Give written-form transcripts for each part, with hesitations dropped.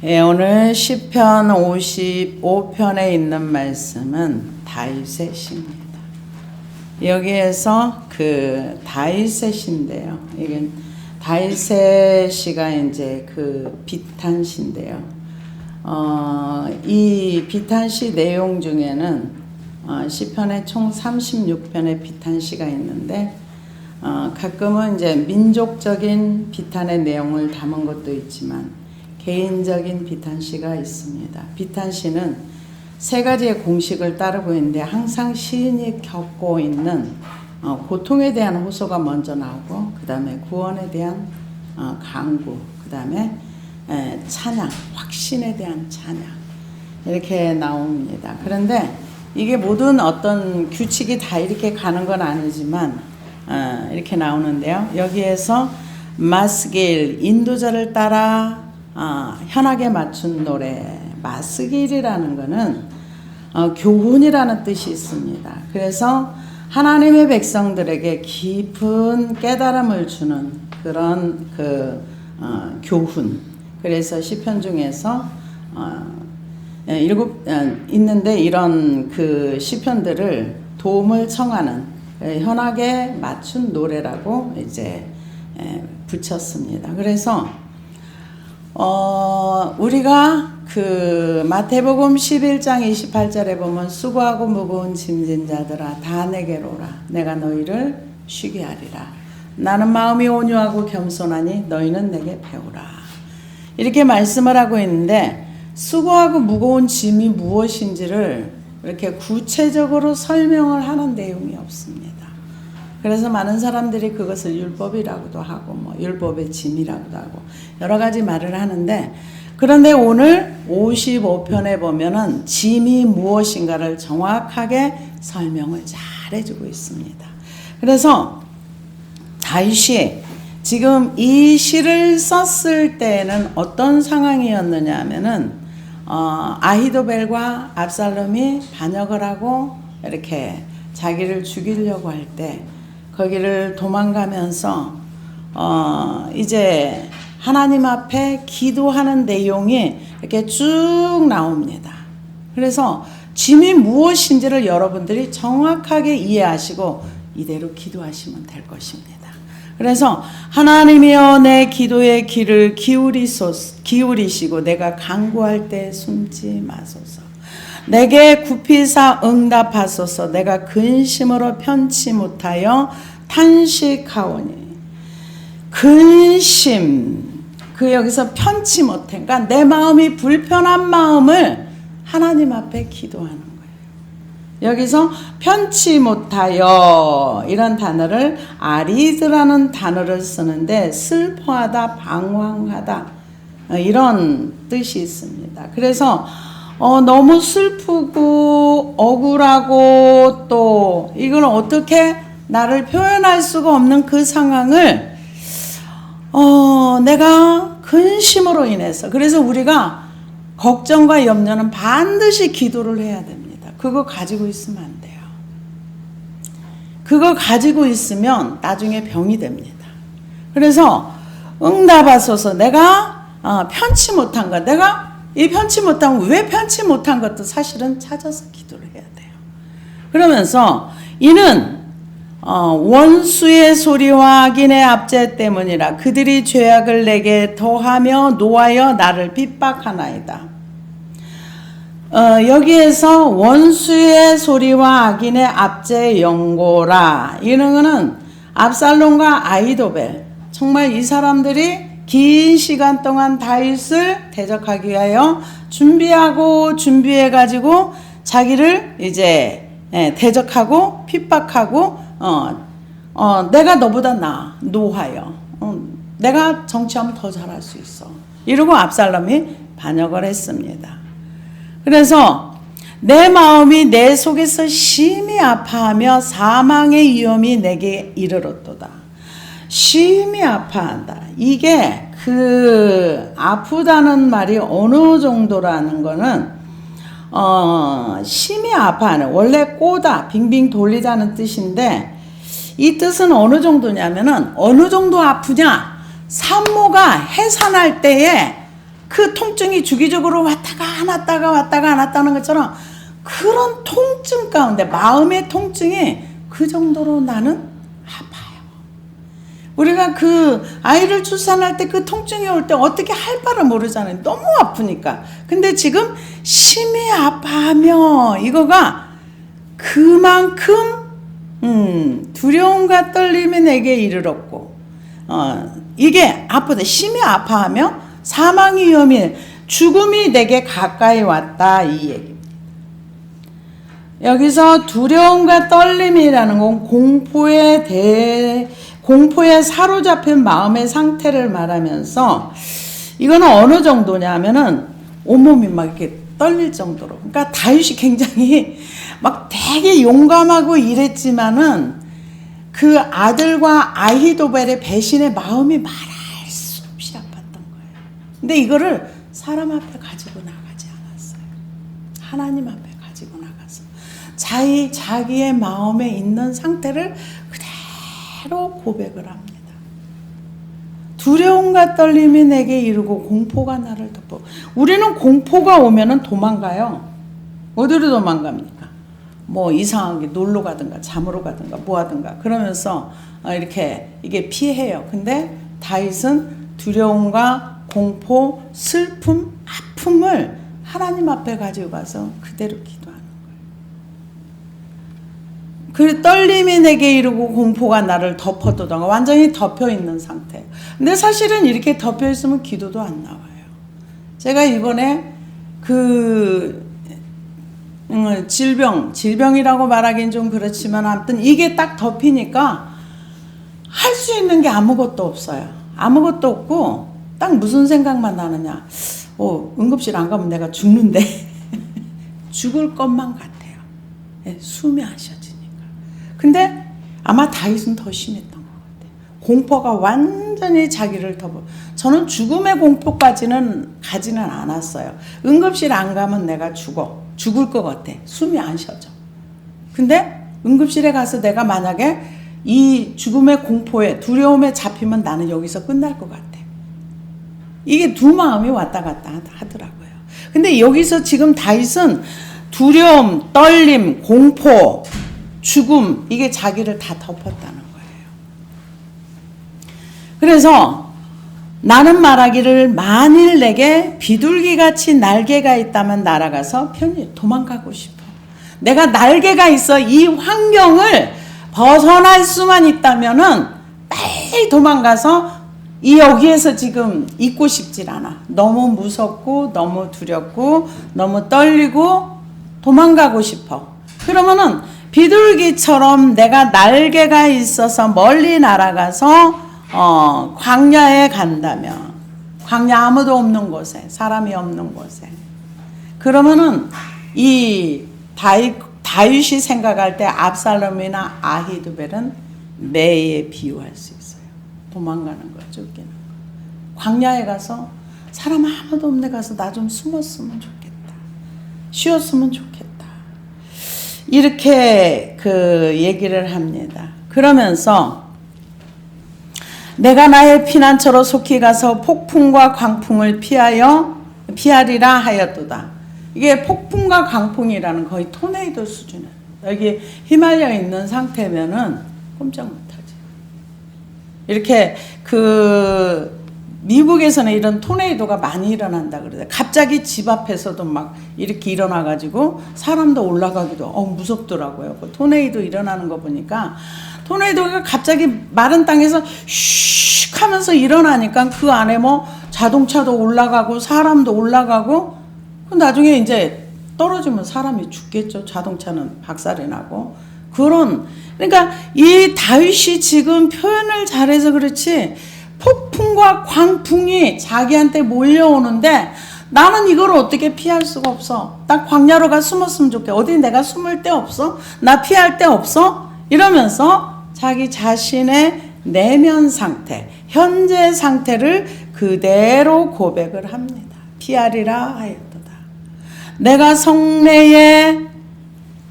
예, 오늘 시편 55편에 있는 말씀은 다윗의 시입니다. 여기에서 그 다윗의 시인데요. 이게 다윗의 시가 이제 그 비탄시인데요. 이 비탄시 내용 중에는 시편에 총 36편의 비탄시가 있는데 가끔은 이제 민족적인 비탄의 내용을 담은 것도 있지만 개인적인 비탄시가 있습니다. 비탄시는 세 가지의 공식을 따르고 있는데 항상 시인이 겪고 있는 고통에 대한 호소가 먼저 나오고 그 다음에 구원에 대한 간구, 그 다음에 찬양, 확신에 대한 찬양 이렇게 나옵니다. 그런데 이게 모든 어떤 규칙이 다 이렇게 가는 건 아니지만 이렇게 나오는데요. 여기에서 마스길 인도자를 따라 현악에 맞춘 노래, 마스길이라는 것은 교훈이라는 뜻이 있습니다. 그래서 하나님의 백성들에게 깊은 깨달음을 주는 그런 교훈. 그래서 시편 중에서 있는데 이런 그 시편들을 도움을 청하는 현악에 맞춘 노래라고 이제 붙였습니다. 그래서 우리가 그 마태복음 11장 28절에 보면 수고하고 무거운 짐진 자들아 다 내게로 오라 내가 너희를 쉬게 하리라 나는 마음이 온유하고 겸손하니 너희는 내게 배우라 이렇게 말씀을 하고 있는데 수고하고 무거운 짐이 무엇인지를 이렇게 구체적으로 설명을 하는 내용이 없습니다. 그래서 많은 사람들이 그것을 율법이라고도 하고 뭐 율법의 짐이라고도 하고 여러 가지 말을 하는데 그런데 오늘 55편에 보면은 짐이 무엇인가를 정확하게 설명을 잘 해주고 있습니다. 그래서 다윗이 지금 이 시를 썼을 때에는 어떤 상황이었느냐 하면은 아히도벨과 압살롬이 반역을 하고 이렇게 자기를 죽이려고 할 때 거기를 도망가면서 이제 하나님 앞에 기도하는 내용이 이렇게 쭉 나옵니다. 그래서 짐이 무엇인지를 여러분들이 정확하게 이해하시고 이대로 기도하시면 될 것입니다. 그래서 하나님이여 내 기도의 귀를 기울이시고 내가 간구할 때 숨지 마소서. 내게 굽히사 응답하소서. 내가 근심으로 편치 못하여 탄식하오니. 근심, 여기서 편치 못해. 그러니까 내 마음이 불편한 마음을 하나님 앞에 기도하는 거예요. 여기서 편치 못하여 이런 단어를 아리드라는 단어를 쓰는데 슬퍼하다, 방황하다 이런 뜻이 있습니다. 그래서 너무 슬프고 억울하고 또 이걸 어떻게 나를 표현할 수가 없는 그 상황을 내가 근심으로 인해서 그래서 우리가 걱정과 염려는 반드시 기도를 해야 됩니다. 그거 가지고 있으면 안 돼요. 그거 가지고 있으면 나중에 병이 됩니다. 그래서 응답하소서 내가 편치 못한 것 내가 이 편치 못한 왜 편치 못한 것도 사실은 찾아서 기도를 해야 돼요. 그러면서 이는 원수의 소리와 악인의 압제 때문이라 그들이 죄악을 내게 더하며 노하여 나를 핍박하나이다. 여기에서 원수의 소리와 악인의 압제 연고라 이런 거는 압살롬과 아히도벨 정말 이 사람들이 긴 시간 동안 다윗을 대적하기 위하여 준비해가지고 자기를 이제 대적하고 핍박하고 내가 너보다 나아 노하여 내가 정치하면 더 잘할 수 있어 이러고 압살롬이 반역을 했습니다. 그래서 내 마음이 내 속에서 심히 아파하며 사망의 위험이 내게 이르렀도다. 심히 아파한다. 이게 그 아프다는 말이 어느 정도라는 거는 심히 아파하는 원래 꼬다 빙빙 돌리자는 뜻인데 이 뜻은 어느 정도냐면은 어느 정도 아프냐 산모가 해산할 때에 그 통증이 주기적으로 왔다가 안 왔다가 왔다가 안 왔다는 것처럼 그런 통증 가운데 마음의 통증이 그 정도로 나는 아파요. 우리가 그 아이를 출산할 때 그 통증이 올 때 어떻게 할 바를 모르잖아요. 너무 아프니까. 근데 지금 심히 아파하며 이거가 그만큼 두려움과 떨림이 내게 이르렀고 이게 아프다. 심히 아파하며 사망의 위험이 죽음이 내게 가까이 왔다 이 얘기입니다. 여기서 두려움과 떨림이라는 건 공포에 사로잡힌 마음의 상태를 말하면서 이거는 어느 정도냐면은 온몸이 막 이렇게 떨릴 정도로. 그러니까 다윗이 굉장히 막 되게 용감하고 이랬지만은 그 아들과 아히도벨의 배신의 마음이 말할 수 없이 아팠던 거예요. 근데 이거를 사람 앞에 가지고 나가지 않았어요. 하나님 앞에 가지고 나가서 자기의 마음에 있는 상태를 그대로 고백을 합니다. 두려움과 떨림이 내게 이르고 공포가 나를 덮어. 우리는 공포가 오면은 도망가요. 어디로 도망갑니까? 뭐 이상하게 놀러 가든가 잠으로 가든가 뭐 하든가 그러면서 이렇게 이게 피해요. 근데 다윗은 두려움과 공포, 슬픔, 아픔을 하나님 앞에 가지고 가서 그대로 기도하는 거예요. 그 떨림이 내게 이르고 공포가 나를 덮어도다가 완전히 덮여 있는 상태. 근데 사실은 이렇게 덮여 있으면 기도도 안 나와요. 제가 이번에 질병이라고 말하기는 좀 그렇지만 아무튼 이게 딱 덮이니까 할 수 있는 게 아무것도 없어요. 아무것도 없고 딱 무슨 생각만 나느냐. 응급실 안 가면 내가 죽는데 죽을 것만 같아요. 숨이 안 쉬어지니까. 근데 아마 다윗은 더 심했던 것 같아요. 공포가 완전히 자기를 덮어. 저는 죽음의 공포까지는 가지는 않았어요. 응급실 안 가면 내가 죽을 것 같아. 숨이 안 쉬어져. 근데 응급실에 가서 내가 만약에 이 죽음의 공포에 두려움에 잡히면 나는 여기서 끝날 것 같아. 이게 두 마음이 왔다 갔다 하더라고요. 근데 여기서 지금 다윗은 두려움, 떨림, 공포, 죽음 이게 자기를 다 덮었다는 거예요. 그래서 나는 말하기를 만일 내게 비둘기같이 날개가 있다면 날아가서 편히 도망가고 싶어. 내가 날개가 있어 이 환경을 벗어날 수만 있다면은 빨리 도망가서 여기에서 지금 있고 싶질 않아. 너무 무섭고 너무 두렵고 너무 떨리고 도망가고 싶어. 그러면은 비둘기처럼 내가 날개가 있어서 멀리 날아가서 광야에 간다면, 광야 아무도 없는 곳에, 사람이 없는 곳에. 그러면은 이 다윗이 생각할 때 압살롬이나 아히두벨은 매에 비유할 수 있어요. 도망가는 거, 쫓기는 거. 광야에 가서 사람 아무도 없는 데 가서 나 좀 숨었으면 좋겠다. 쉬었으면 좋겠다. 이렇게 얘기를 합니다. 그러면서 내가 나의 피난처로 속히 가서 폭풍과 광풍을 피하리라 하였도다. 이게 폭풍과 광풍이라는 거의 토네이도 수준이에요. 여기 휘말려 있는 상태면은 꼼짝 못하지. 이렇게 미국에서는 이런 토네이도가 많이 일어난다 그러더라고요. 갑자기 집 앞에서도 막 이렇게 일어나가지고 사람도 올라가기도 무섭더라고요. 그 토네이도 일어나는 거 보니까 토네이도가 갑자기 마른 땅에서 슉 하면서 일어나니까 그 안에 뭐 자동차도 올라가고 사람도 올라가고 나중에 이제 떨어지면 사람이 죽겠죠. 자동차는 박살이 나고. 그러니까 이 다윗이 지금 표현을 잘해서 그렇지 폭풍과 광풍이 자기한테 몰려오는데 나는 이걸 어떻게 피할 수가 없어. 나 광야로 가 숨었으면 좋겠어. 어디 내가 숨을 데 없어? 나 피할 데 없어? 이러면서 자기 자신의 내면 상태, 현재 상태를 그대로 고백을 합니다. 피하리라 하였도다. 내가 성내에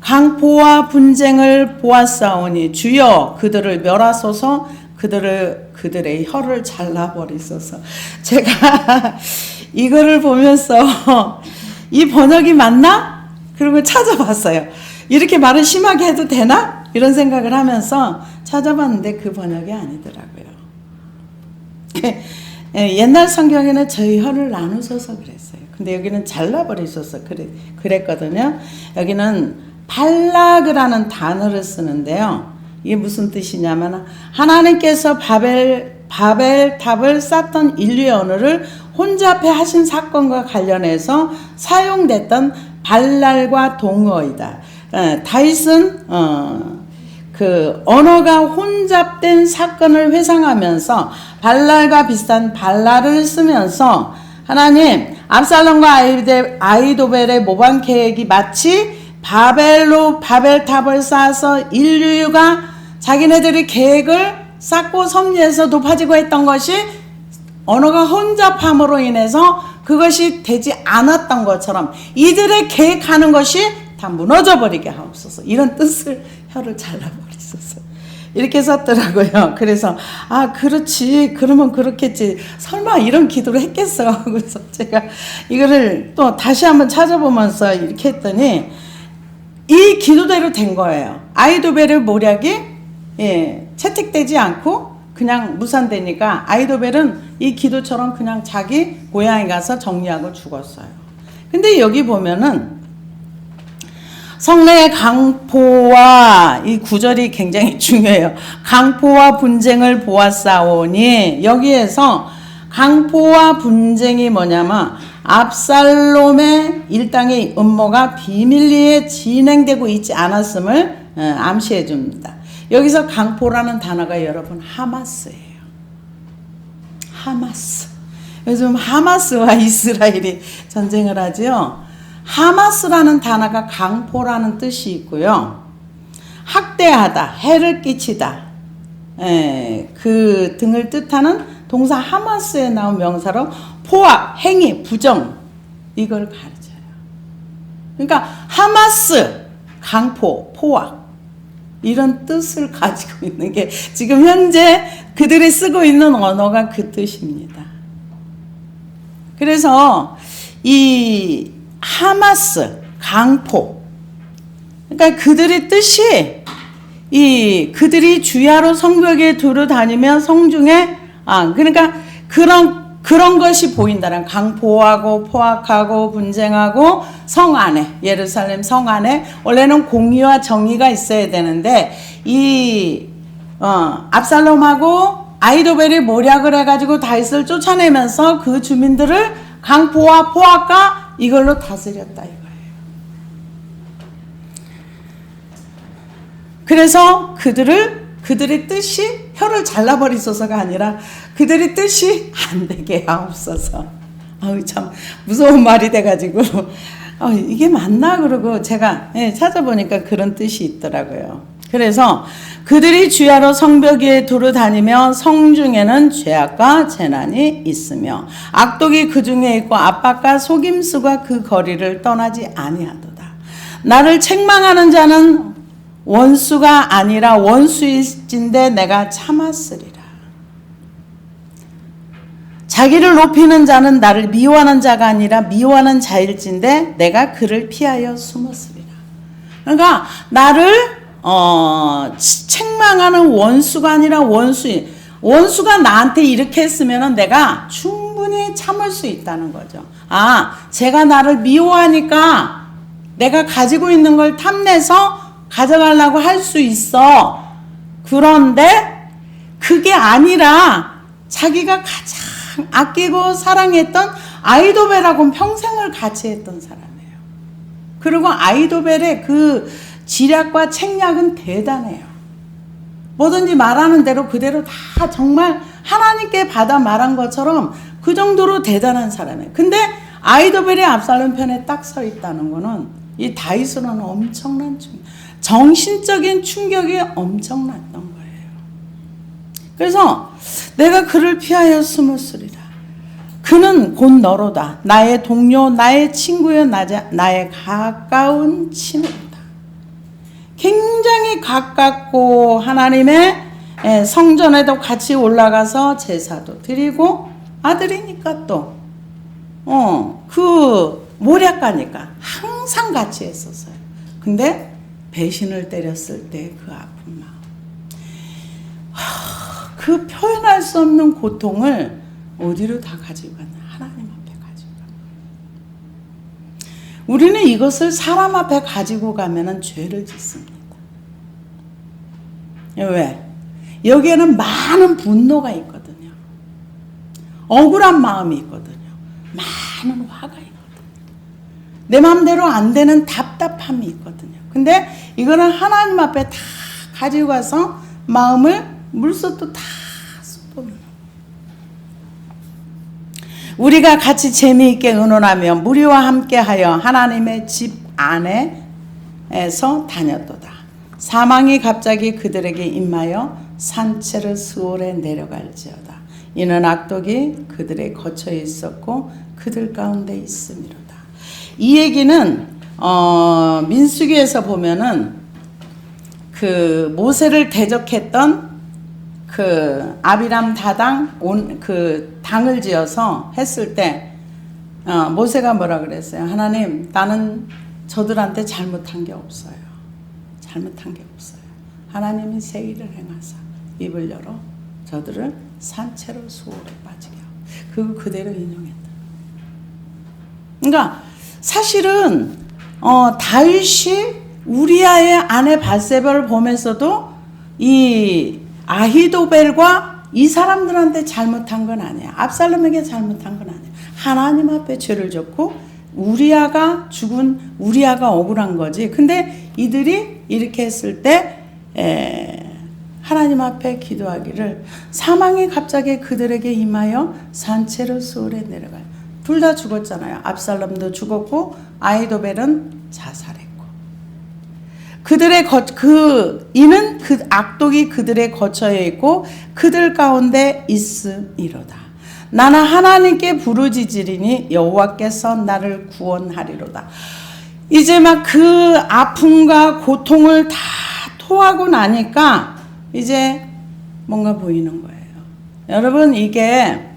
강포와 분쟁을 보았사오니 주여 그들을 멸하소서. 그들의 혀를 잘라버리소서. 제가 이거를 보면서 이 번역이 맞나? 그리고 찾아봤어요. 이렇게 말을 심하게 해도 되나? 이런 생각을 하면서 찾아봤는데 그 번역이 아니더라고요. 옛날 성경에는 저희 혀를 나누셔서 그랬어요. 근데 여기는 잘라버리셔서 그랬거든요. 여기는 발락이라는 단어를 쓰는데요. 이게 무슨 뜻이냐면 하나님께서 바벨탑을 쌓던 인류의 언어를 혼잡해 하신 사건과 관련해서 사용됐던 발랄과 동어이다. 다윗은 그 언어가 혼잡된 사건을 회상하면서 발랄과 비슷한 발랄을 쓰면서 하나님 압살롬과 아히도벨의 모방 계획이 마치 바벨탑을 쌓아서 인류가 자기네들이 계획을 쌓고 섭리해서 높아지고 했던 것이 언어가 혼잡함으로 인해서 그것이 되지 않았던 것처럼 이들의 계획하는 것이 다 무너져 버리게 하옵소서. 이런 뜻을 혀를 잘라버리소서. 이렇게 썼더라고요. 그래서 그렇지, 그러면 그렇겠지, 설마 이런 기도를 했겠어. 그래서 제가 이거를 또 다시 한번 찾아보면서 이렇게 했더니 이 기도대로 된 거예요. 아히도벨의 모략이 채택되지 않고 그냥 무산되니까 아히도벨은 이 기도처럼 그냥 자기 고향에 가서 정리하고 죽었어요. 근데 여기 보면은 성내의 강포와 이 구절이 굉장히 중요해요. 강포와 분쟁을 보았사오니, 여기에서 강포와 분쟁이 뭐냐면 압살롬의 일당의 음모가 비밀리에 진행되고 있지 않았음을 암시해 줍니다. 여기서 강포라는 단어가 여러분 하마스예요. 하마스. 요즘 하마스와 이스라엘이 전쟁을 하죠. 하마스라는 단어가 강포라는 뜻이 있고요. 학대하다, 해를 끼치다, 그 등을 뜻하는 동사 하마스에 나온 명사로 포악, 행위, 부정, 이걸 가르쳐요. 그러니까 하마스, 강포, 포악, 이런 뜻을 가지고 있는 게 지금 현재 그들이 쓰고 있는 언어가 그 뜻입니다. 그래서 이 하마스, 강포, 그러니까 그들의 뜻이 그들이 주야로 성벽에 두루 다니며 성중에 그러니까 그런 것이 보인다는, 강포하고 포악하고 분쟁하고 성 안에, 예루살렘 성 안에 원래는 공의와 정의가 있어야 되는데 압살롬하고 아히도벨이 모략을 해가지고 다윗을 쫓아내면서 그 주민들을 강포와 포악과 이걸로 다스렸다 이거예요. 그래서 그들의 뜻이 혀를 잘라버리소서가 아니라 그들의 뜻이 안 되게 하옵소서. 참 무서운 말이 돼가지고 이게 맞나 그러고 제가 찾아보니까 그런 뜻이 있더라고요. 그래서 그들이 주야로 성벽 위에 두루 다니며 성중에는 죄악과 재난이 있으며 악독이 그 중에 있고 압박과 속임수가 그 거리를 떠나지 아니하도다. 나를 책망하는 자는 원수가 아니라 원수일진데 내가 참았으리라. 자기를 높이는 자는 나를 미워하는 자가 아니라 미워하는 자일진데 내가 그를 피하여 숨었으리라. 그러니까 나를 책망하는 원수가 아니라 원수가 나한테 이렇게 했으면 내가 충분히 참을 수 있다는 거죠. 제가 나를 미워하니까 내가 가지고 있는 걸 탐내서 가져가려고 할 수 있어. 그런데 그게 아니라 자기가 가장 아끼고 사랑했던 아히도벨하고는 평생을 같이 했던 사람이에요. 그리고 아히도벨의 그 지략과 책략은 대단해요. 뭐든지 말하는 대로 그대로 다 정말 하나님께 받아 말한 것처럼 그 정도로 대단한 사람이에요. 근데 아히도벨이 압살롬 편에 딱 서 있다는 거는 이 다윗으로는 엄청난 정신적인 충격이 엄청났던 거예요. 그래서 내가 그를 피하여 숨었으리라. 그는 곧 너로다. 나의 동료, 나의 친구여, 나의 가까운 친구다. 굉장히 가깝고 하나님의 성전에도 같이 올라가서 제사도 드리고 아들이니까 또 그 모략가니까 항상 같이 했었어요. 근데 배신을 때렸을 때 그 아픈 마음, 그 표현할 수 없는 고통을 어디로 다 가지고 갔나? 하나님 앞에 가지고 갑니다. 우리는 이것을 사람 앞에 가지고 가면은 죄를 짓습니다. 왜? 여기에는 많은 분노가 있거든요. 억울한 마음이 있거든요. 많은 화가 있거든요. 내 마음대로 안 되는 답답함이 있거든요. 근데 이거는 하나님 앞에 다 가지고 가서 마음을 물속도 다 쏟아놓는. 우리가 같이 재미있게 의논하며 무리와 함께하여 하나님의 집 안에서 다녔도다. 사망이 갑자기 그들에게 임하여 산채를 스올에 내려갈지어다. 이는 악독이 그들에 거쳐 있었고 그들 가운데 있음이로다. 이 얘기는 민수기에서 보면은 그 모세를 대적했던 그 아비람 다당 그 당을 지어서 했을 때 모세가 뭐라 그랬어요? 하나님, 나는 저들한테 잘못한 게 없어요. 잘못한 게 없어요. 하나님이 새 일을 행하사 입을 열어 저들을 산채로 수월에 빠지게 하고, 그거 그대로 인용했다. 그러니까 사실은 다윗이 우리아의 아내 바세바를 보면서도 이 아히도벨과 이 사람들한테 잘못한 건 아니야. 압살롬에게 잘못한 건 아니야. 하나님 앞에 죄를 졌고 우리아가 죽은 우리아가 억울한 거지. 근데 이들이 이렇게 했을 때 하나님 앞에 기도하기를 사망이 갑자기 그들에게 임하여 산채로 수월에 내려가요. 둘 다 죽었잖아요. 압살롬도 죽었고 아히도벨은 자살했고. 이는 그 악독이 그들의 거처에 있고 그들 가운데 있음이로다. 나는 하나님께 부르짖으리니 여호와께서 나를 구원하리로다. 이제 막 그 아픔과 고통을 다 토하고 나니까 이제 뭔가 보이는 거예요. 여러분, 이게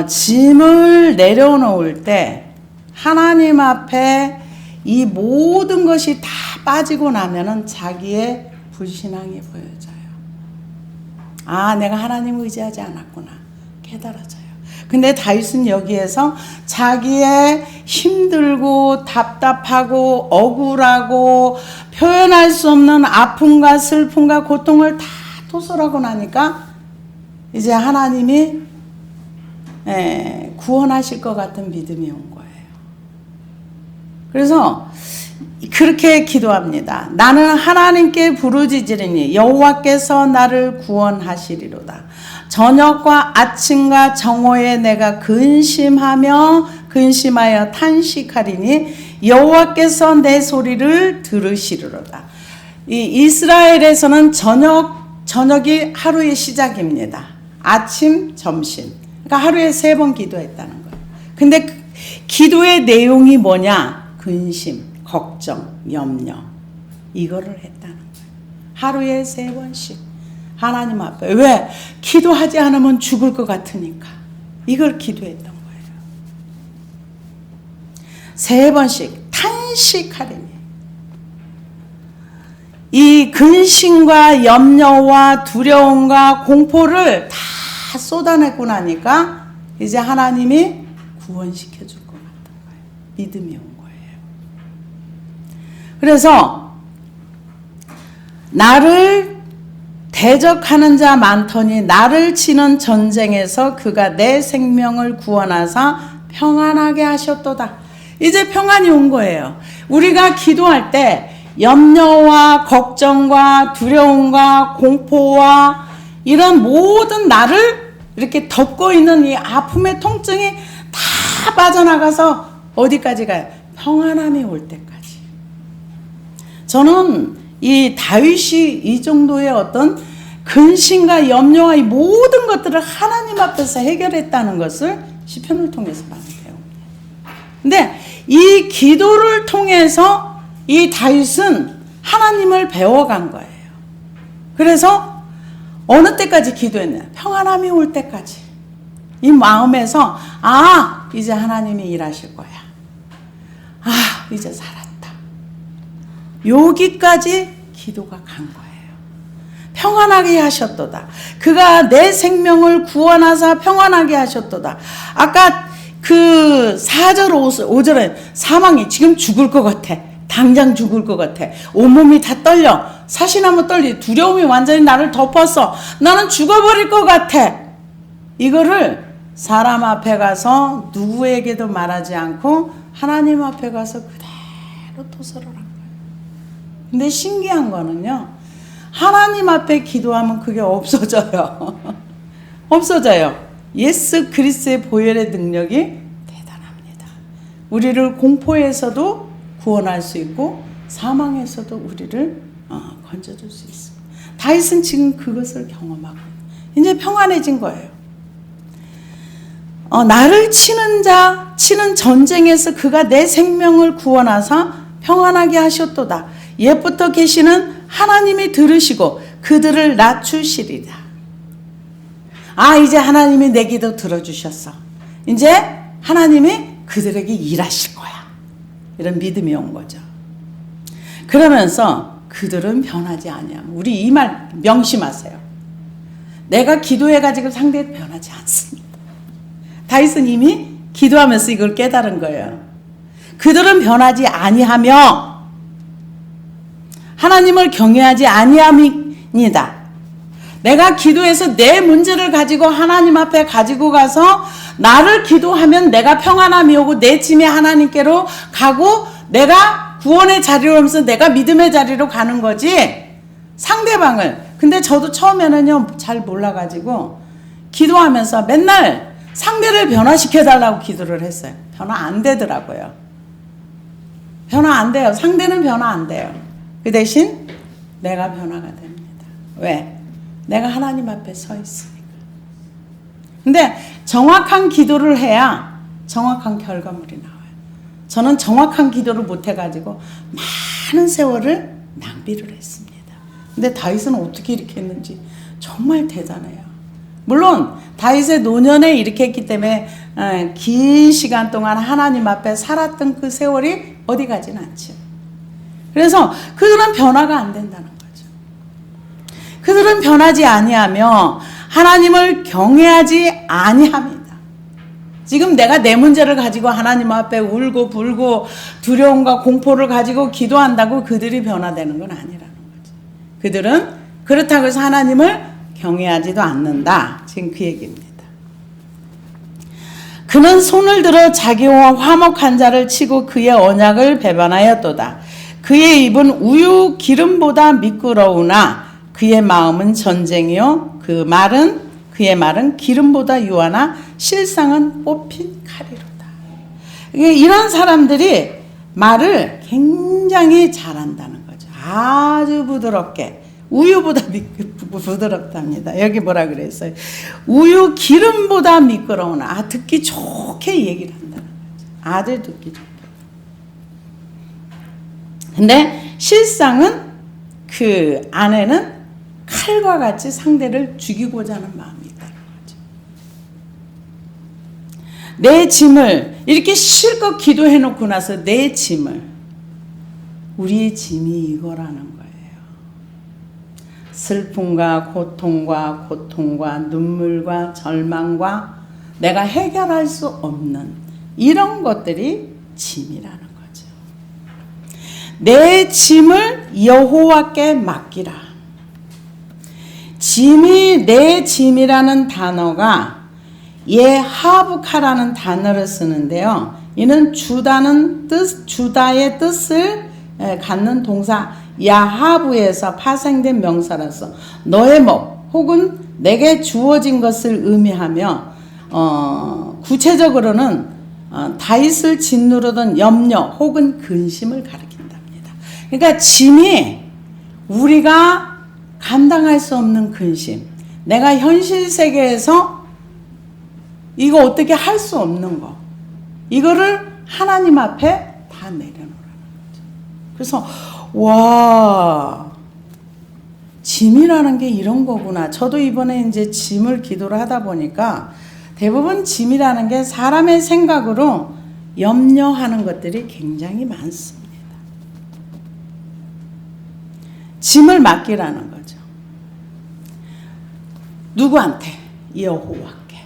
짐을 내려놓을 때 하나님 앞에 이 모든 것이 다 빠지고 나면은 자기의 불신앙이 보여져요. 아, 내가 하나님 의지하지 않았구나 깨달아져요. 근데 다윗은 여기에서 자기의 힘들고 답답하고 억울하고 표현할 수 없는 아픔과 슬픔과 고통을 다 토설하고 나니까 이제 하나님이 구원하실 것 같은 믿음이 온 거예요. 그래서 그렇게 기도합니다. 나는 하나님께 부르짖으리니 여호와께서 나를 구원하시리로다. 저녁과 아침과 정오에 내가 근심하여 탄식하리니 여호와께서 내 소리를 들으시리로다. 이 이스라엘에서는 저녁이 하루의 시작입니다. 아침, 점심. 그러니까 하루에 3번 기도했다는 거예요. 근데 그 기도의 내용이 뭐냐? 근심, 걱정, 염려. 이거를 했다는 거예요. 하루에 3번씩. 하나님 앞에. 왜? 기도하지 않으면 죽을 것 같으니까. 이걸 기도했던 거예요. 3번씩 탄식하리니. 이 근심과 염려와 두려움과 공포를 다 쏟아내고 나니까 이제 하나님이 구원시켜 줄 것 같은 거예요. 믿음이 온 거예요. 그래서 나를 대적하는 자 많더니 나를 치는 전쟁에서 그가 내 생명을 구원하사 평안하게 하셨도다. 이제 평안이 온 거예요. 우리가 기도할 때 염려와 걱정과 두려움과 공포와 이런 모든 나를 이렇게 덮고 있는 이 아픔의 통증이 다 빠져나가서 어디까지 가요? 평안함이 올 때까지. 저는 이 다윗이 이 정도의 어떤 근심과 염려와 이 모든 것들을 하나님 앞에서 해결했다는 것을 시편을 통해서 많이 배웁니다. 근데 이 기도를 통해서 이 다윗은 하나님을 배워간 거예요. 그래서 어느 때까지 기도했냐? 평안함이 올 때까지. 이 마음에서 이제 하나님이 일하실 거야. 이제 살았다. 여기까지 기도가 간 거예요. 평안하게 하셨도다. 그가 내 생명을 구원하사 평안하게 하셨도다. 아까 그 4절 5절에 사망이 지금 죽을 것 같아. 당장 죽을 것 같아. 온몸이 다 떨려. 사시나무 떨리. 두려움이 완전히 나를 덮었어. 나는 죽어버릴 것 같아. 이거를 사람 앞에 가서 누구에게도 말하지 않고 하나님 앞에 가서 그대로 토설을 한 거예요. 근데 신기한 거는요, 하나님 앞에 기도하면 그게 없어져요. 없어져요. 예수 그리스도의 보혈의 능력이 대단합니다. 우리를 공포에서도 구원할 수 있고 사망에서도 우리를 건져줄 수 있습니다. 다윗은 지금 그것을 경험하고 이제 평안해진 거예요. 나를 치는 전쟁에서 그가 내 생명을 구원하사 평안하게 하셨도다. 옛부터 계시는 하나님이 들으시고 그들을 낮추시리라. 이제 하나님이 내 기도 들어주셨어. 이제 하나님이 그들에게 일하실 거야. 이런 믿음이 온 거죠. 그러면서 그들은 변하지 아니함. 우리 이 말 명심하세요. 내가 기도해가지고 상대 변하지 않습니다. 다윗은 이미 기도하면서 이걸 깨달은 거예요. 그들은 변하지 아니하며 하나님을 경외하지 아니함이니다. 내가 기도해서 내 문제를 가지고 하나님 앞에 가지고 가서 나를 기도하면 내가 평안함이 오고 내 짐이 하나님께로 가고 내가 구원의 자리로 오면서 내가 믿음의 자리로 가는 거지. 상대방을. 근데 저도 처음에는요 잘 몰라가지고 기도하면서 맨날 상대를 변화시켜달라고 기도를 했어요. 변화 안 되더라고요. 변화 안 돼요. 상대는 변화 안 돼요. 그 대신 내가 변화가 됩니다. 왜? 내가 하나님 앞에 서 있으니까. 근데 정확한 기도를 해야 정확한 결과물이 나와요. 저는 정확한 기도를 못 해가지고 많은 세월을 낭비를 했습니다. 근데 다윗은 어떻게 이렇게 했는지 정말 대단해요. 물론 다윗의 노년에 이렇게 했기 때문에 긴 시간 동안 하나님 앞에 살았던 그 세월이 어디 가진 않죠. 그래서 그들은 변화가 안 된다는 거죠. 그들은 변하지 아니하며 하나님을 경외하지 아니합니다. 지금 내가 내 문제를 가지고 하나님 앞에 울고 불고 두려움과 공포를 가지고 기도한다고 그들이 변화되는 건 아니라는 거죠. 그들은 그렇다고 해서 하나님을 경외하지도 않는다. 지금 그 얘기입니다. 그는 손을 들어 자기와 화목한 자를 치고 그의 언약을 배반하였도다. 그의 입은 우유 기름보다 미끄러우나 그의 마음은 전쟁이요 그의 말은 기름보다 유하나 실상은 뽑힌 칼이로다. 이런 사람들이 말을 굉장히 잘한다는 거죠. 아주 부드럽게. 우유보다 부드럽답니다. 여기 뭐라 그랬어요? 우유 기름보다 미끄러우나 듣기 좋게 얘기를 한다는 거죠. 아주 듣기 좋게. 근데 실상은 그 안에는 칼과 같이 상대를 죽이고자 하는 마음이 있다는 거죠. 내 짐을 이렇게 실컷 기도해놓고 나서 내 짐을 우리의 짐이 이거라는 거예요. 슬픔과 고통과 눈물과 절망과 내가 해결할 수 없는 이런 것들이 짐이라는 거죠. 내 짐을 여호와께 맡기라. 짐이 내 짐이라는 단어가 예하부카라는 단어를 쓰는데요. 이는 주다의 뜻을 갖는 동사 야하부에서 파생된 명사라서 너의 목 혹은 내게 주어진 것을 의미하며 구체적으로는 다윗을 짓누르던 염려 혹은 근심을 가리킨답니다. 그러니까 짐이 우리가 감당할 수 없는 근심, 내가 현실 세계에서 이거 어떻게 할 수 없는 거, 이거를 하나님 앞에 다 내려놓으라는 거죠. 그래서 와, 짐이라는 게 이런 거구나. 저도 이번에 이제 짐을 기도를 하다 보니까 대부분 짐이라는 게 사람의 생각으로 염려하는 것들이 굉장히 많습니다. 짐을 맡기라는 거죠. 누구한테? 여호와께.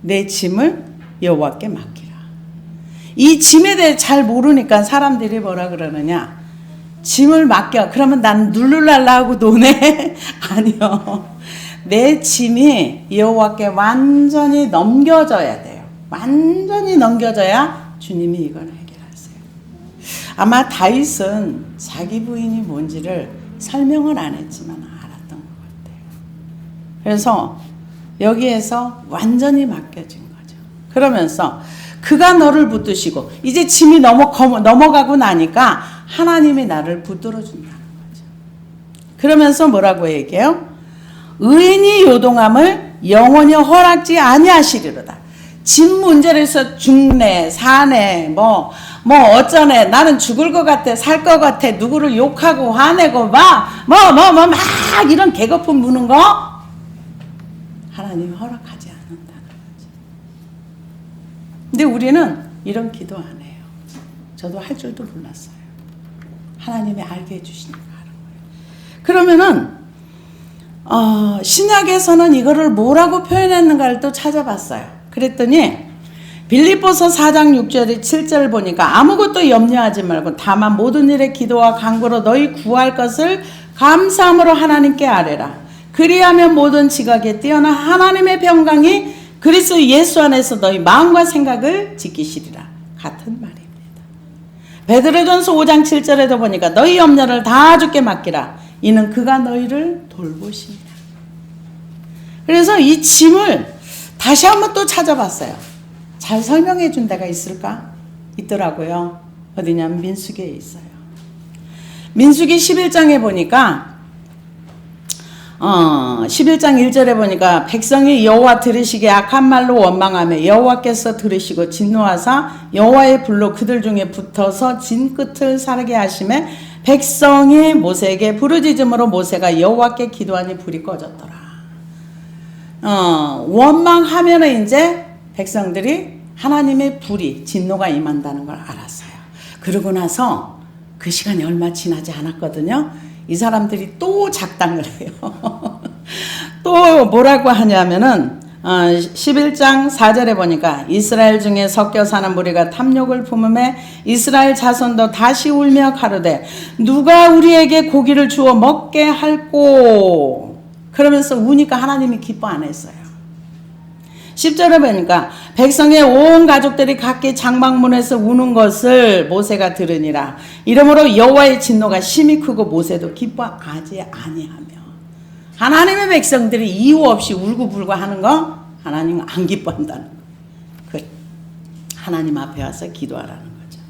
내 짐을 여호와께 맡기라. 이 짐에 대해 잘 모르니까 사람들이 뭐라 그러느냐? 짐을 맡겨. 그러면 난 룰루랄라 하고 노네? 아니요. 내 짐이 여호와께 완전히 넘겨져야 돼요. 완전히 넘겨져야 주님이 이걸 해결하세요. 아마 다윗은 자기 부인이 뭔지를 설명을 안 했지만 알았던 것 같아요. 그래서 여기에서 완전히 맡겨진 거죠. 그러면서 그가 너를 붙드시고 이제 짐이 넘어가고 나니까 하나님이 나를 붙들어 준다는 거죠. 그러면서 뭐라고 얘기해요? 의인이 요동함을 영원히 허락지 아니하시리로다. 짐 문제를 해서 죽네, 사네, 뭐 어쩌네, 나는 죽을 것 같아, 살 것 같아, 누구를 욕하고 화내고 막 이런 개거품 무는 거 하나님이 허락하지 않는다는 거죠. 근데 우리는 이런 기도 안 해요. 저도 할 줄도 몰랐어요. 하나님이 알게 해주시니까 하는 거예요. 그러면은 신약에서는 이거를 뭐라고 표현했는가를 또 찾아봤어요. 그랬더니 빌립보서 4장 6절에 7절을 보니까 아무것도 염려하지 말고 다만 모든 일에 기도와 간구로 너희 구할 것을 감사함으로 하나님께 아뢰라. 그리하면 모든 지각에 뛰어난 하나님의 평강이 그리스도 예수 안에서 너희 마음과 생각을 지키시리라. 같은 말입니다. 베드로전서 5장 7절에도 보니까 너희 염려를 다 주께 맡기라. 이는 그가 너희를 돌보시니라. 그래서 이 짐을 다시 한번 또 찾아봤어요. 잘 설명해 준 데가 있을까? 있더라고요. 어디냐면 민수기에 있어요. 민수기 11장에 보니까 11장 1절에 보니까 백성이 여호와 들으시기에 악한 말로 원망하며 여호와께서 들으시고 진노하사 여호와의 불로 그들 중에 붙어서 진 끝을 사르게 하시매 백성이 모세에게 부르짖음으로 모세가 여호와께 기도하니 불이 꺼졌더라. 원망하면은 이제 백성들이 하나님의 불이 진노가 임한다는 걸 알았어요. 그러고 나서 그 시간이 얼마 지나지 않았거든요. 이 사람들이 또 작당을 해요. 또 뭐라고 하냐면은 11장 4절에 보니까 이스라엘 중에 섞여 사는 무리가 탐욕을 품음에 이스라엘 자손도 다시 울며 가로되 누가 우리에게 고기를 주어 먹게 할꼬. 그러면서 우니까 하나님이 기뻐 안 했어요. 10절에 보니까 백성의 온 가족들이 각기 장막문에서 우는 것을 모세가 들으니라. 이러므로 여호와의 진노가 심히 크고 모세도 기뻐하지 아니하며. 하나님의 백성들이 이유 없이 울고불고 하는 거 하나님은 안 기뻐한다는 거. 그 하나님 앞에 와서 기도하라는 거죠.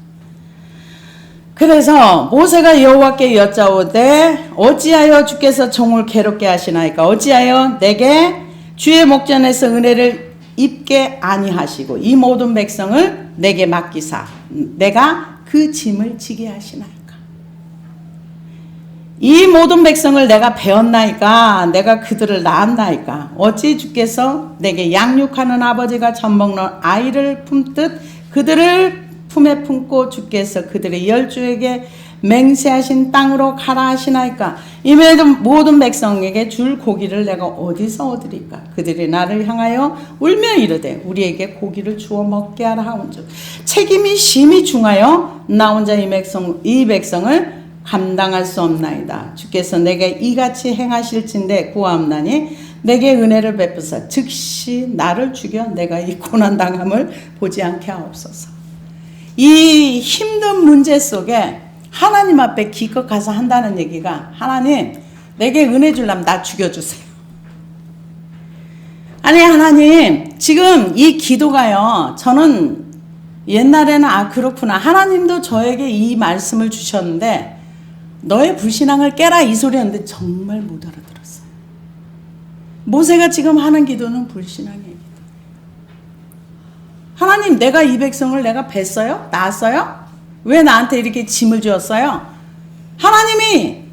그래서 모세가 여호와께 여짜오되 어찌하여 주께서 종을 괴롭게 하시나이까? 어찌하여 내게 주의 목전에서 은혜를 입게 아니하시고 이 모든 백성을 내게 맡기사 내가 그 짐을 지게 하시나이까? 이 모든 백성을 내가 배웠나이까? 내가 그들을 낳았나이까? 어찌 주께서 내게 양육하는 아버지가 젖먹는 아이를 품듯 그들을 품에 품고 주께서 그들의 열주에게 맹세하신 땅으로 가라 하시나이까? 이 모든 백성에게 줄 고기를 내가 어디서 얻으리까? 그들이 나를 향하여 울며 이르되 우리에게 고기를 주어 먹게 하라 하온즉 책임이 심히 중하여 나 혼자 이 백성을 감당할 수 없나이다. 주께서 내게 이같이 행하실진대 구하옵나니 내게 은혜를 베푸사 즉시 나를 죽여 내가 이 고난당함을 보지 않게 하옵소서. 이 힘든 문제 속에 하나님 앞에 기껏 가서 한다는 얘기가 하나님 내게 은혜 주려면 나 죽여주세요. 아니 하나님 지금 이 기도가요. 저는 옛날에는 그렇구나. 하나님도 저에게 이 말씀을 주셨는데 너의 불신앙을 깨라 이 소리였는데 정말 못 알아들었어요. 모세가 지금 하는 기도는 불신앙의 기도. 하나님 내가 이 백성을 내가 뵀어요? 낳았어요? 왜 나한테 이렇게 짐을 주었어요? 하나님이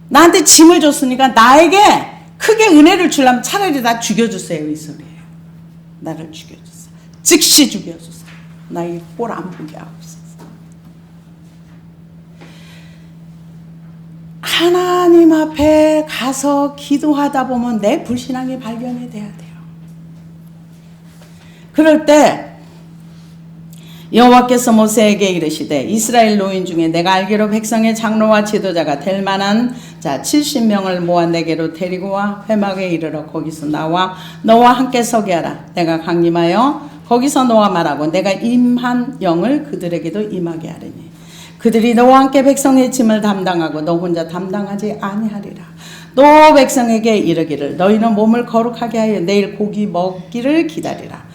나한테 짐을 줬으니까 나에게 크게 은혜를 주려면 차라리 나 죽여주세요 이 소리예요. 나를 죽여주소서. 즉시 죽여주소서. 나 이 꼴 안 보게 하옵소서. 하나님 앞에 가서 기도하다 보면 내 불신앙이 발견이 돼야 돼요. 그럴 때 여호와께서 모세에게 이르시되 이스라엘 노인 중에 내가 알기로 백성의 장로와 지도자가 될 만한 자 70명을 모아 내게로 데리고 와 회막에 이르러 거기서 나와 너와 함께 서게 하라. 내가 강림하여 거기서 너와 말하고 내가 임한 영을 그들에게도 임하게 하리니 그들이 너와 함께 백성의 짐을 담당하고 너 혼자 담당하지 아니하리라. 또 백성에게 이르기를 너희는 몸을 거룩하게 하여 내일 고기 먹기를 기다리라.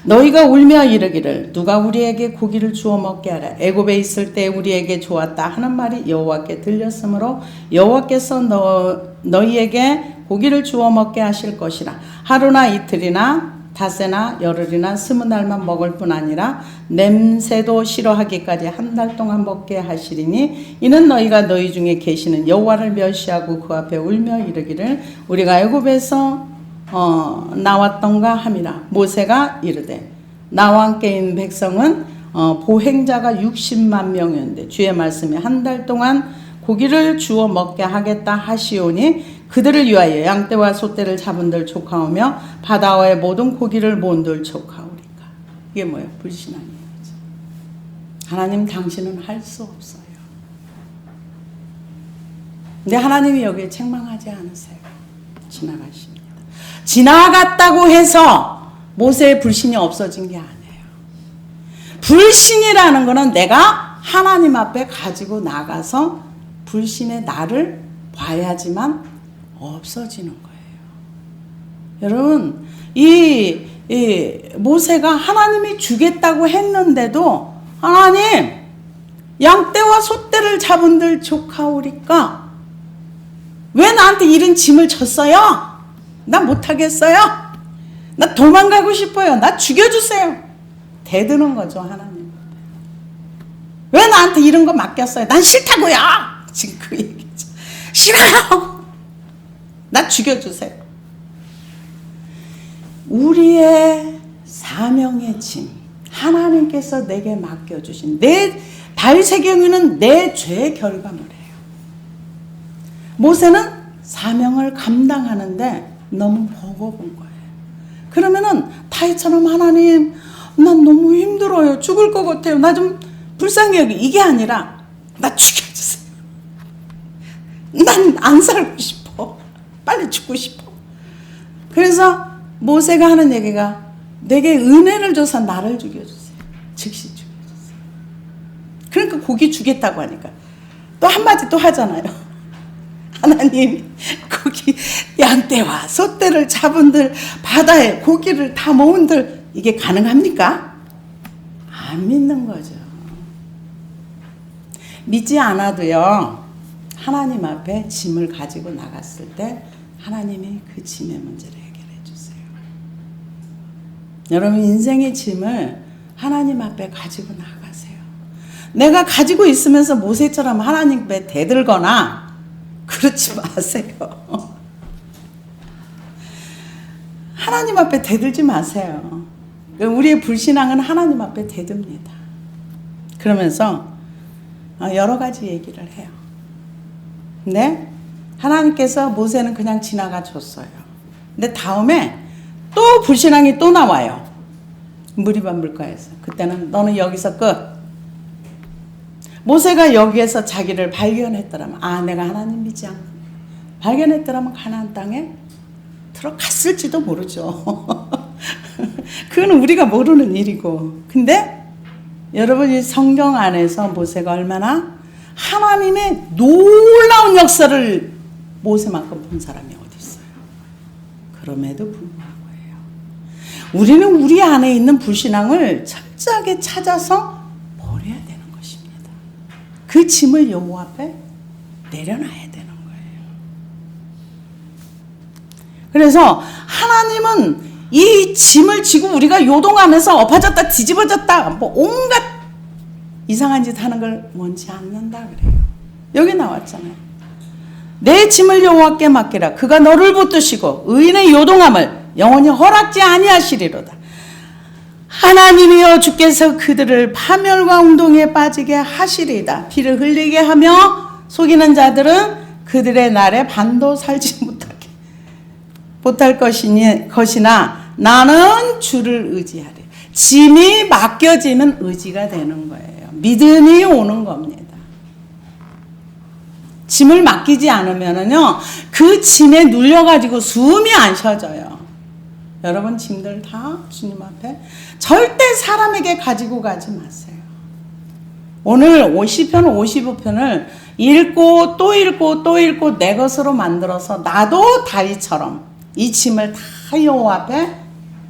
너희가 울며 이르기를 누가 우리에게 고기를 주어 먹게 하라. 애굽에 있을 때 우리에게 좋았다 하는 말이 여호와께 들렸으므로 여호와께서 너희에게 고기를 주어 먹게 하실 것이라. 하루나 이틀이나 닷새나 열흘이나 20날만 먹을 뿐 아니라 냄새도 싫어하기까지 한 달 동안 먹게 하시리니 이는 너희가 너희 중에 계시는 여호와를 멸시하고 그 앞에 울며 이르기를 우리가 애굽에서 나왔던가 함이라. 모세가 이르되 나와 함께 있는 백성은 보행자가 60만 명이었는데 주의 말씀이 한 달 동안 고기를 주어 먹게 하겠다 하시오니 그들을 위하여 양떼와 소떼를 잡은들 족하오며 바다와의 모든 고기를 본들 족하오리까. 이게 뭐예요? 불신앙이에요. 하나님 당신은 할 수 없어요. 근데 하나님이 여기에 책망하지 않으세요. 지나가십니다. 지나갔다고 해서 모세의 불신이 없어진 게 아니에요. 불신이라는 거는 내가 하나님 앞에 가지고 나가서 불신의 나를 봐야지만 없어지는 거예요. 여러분, 이 모세가 하나님이 주겠다고 했는데도 하나님 양떼와 소떼를 잡은들 족하오리까 왜 나한테 이런 짐을 줬어요? 나 못하겠어요? 나 도망가고 싶어요. 나 죽여주세요. 대드는 거죠, 하나님. 왜 나한테 이런 거 맡겼어요? 난 싫다고요. 지금 그 얘기죠. 싫어요. 나 죽여주세요. 우리의 사명의 짐, 하나님께서 내게 맡겨주신 내 달새경이는 내 죄의 결과물이에요. 모세는 사명을 감당하는데 너무 버거운 거예요. 그러면은 다윗처럼 하나님 난 너무 힘들어요. 죽을 것 같아요. 나 좀 불쌍히 여기 이게 아니라 나 죽여주세요. 난 안 살고 싶어. 빨리 죽고 싶어. 그래서 모세가 하는 얘기가 내게 은혜를 줘서 나를 죽여주세요. 즉시 죽여주세요. 그러니까 고기 주겠다고 하니까 또 한마디 또 하잖아요. 하나님 고기 양떼와 소떼를 잡은들 바다에 고기를 다 모은들 이게 가능합니까? 안 믿는 거죠. 믿지 않아도요. 하나님 앞에 짐을 가지고 나갔을 때 하나님이 그 짐의 문제를 해결해 주세요. 여러분 인생의 짐을 하나님 앞에 가지고 나가세요. 내가 가지고 있으면서 모세처럼 하나님 앞에 대들거나 그렇지 마세요. 하나님 앞에 대들지 마세요. 우리의 불신앙은 하나님 앞에 대듭니다. 그러면서 여러 가지 얘기를 해요. 근데 하나님께서 모세는 그냥 지나가 줬어요. 근데 다음에 또 불신앙이 또 나와요. 무리반 물가에서. 그때는 너는 여기서 끝. 모세가 여기에서 자기를 발견했더라면 내가 하나님 믿지 않고 발견했더라면 가나안 땅에 들어갔을지도 모르죠. 그건 우리가 모르는 일이고. 근데 여러분이 성경 안에서 모세가 얼마나 하나님의 놀라운 역사를 모세만큼 본 사람이 어디 있어요. 그럼에도 불구하고예요. 우리는 우리 안에 있는 불신앙을 철저하게 찾아서 버려야 되는 것입니다. 그 짐을 여호와 앞에 내려놔야 되는 거예요. 그래서 하나님은 이 짐을 지고 우리가 요동하면서 엎어졌다 뒤집어졌다 뭐 온갖 이상한 짓 하는 걸 원치 않는다 그래요. 여기 나왔잖아요. 내 짐을 여호와께 맡기라. 그가 너를 붙드시고 의인의 요동함을 영원히 허락지 아니하시리로다. 하나님이여 주께서 그들을 파멸과 운동에 빠지게 하시리이다. 피를 흘리게 하며 속이는 자들은 그들의 날에 반도 살지 못할 것이나 나는 주를 의지하리. 짐이 맡겨지는 의지가 되는 거예요. 믿음이 오는 겁니다. 짐을 맡기지 않으면은요, 그 짐에 눌려가지고 숨이 안 쉬어져요. 여러분 짐들 다 주님 앞에 절대 사람에게 가지고 가지 마세요. 오늘 50편, 55편을 읽고 또 읽고 또 읽고 내 것으로 만들어서 나도 다윗처럼 이 짐을 다 여호와 앞에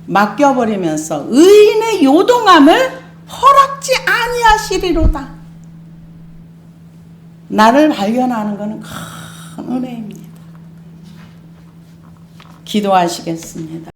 맡겨버리면서 의인의 요동함을 허락지 아니하시리로다. 나를 발견하는 것은 큰 은혜입니다. 기도하시겠습니다.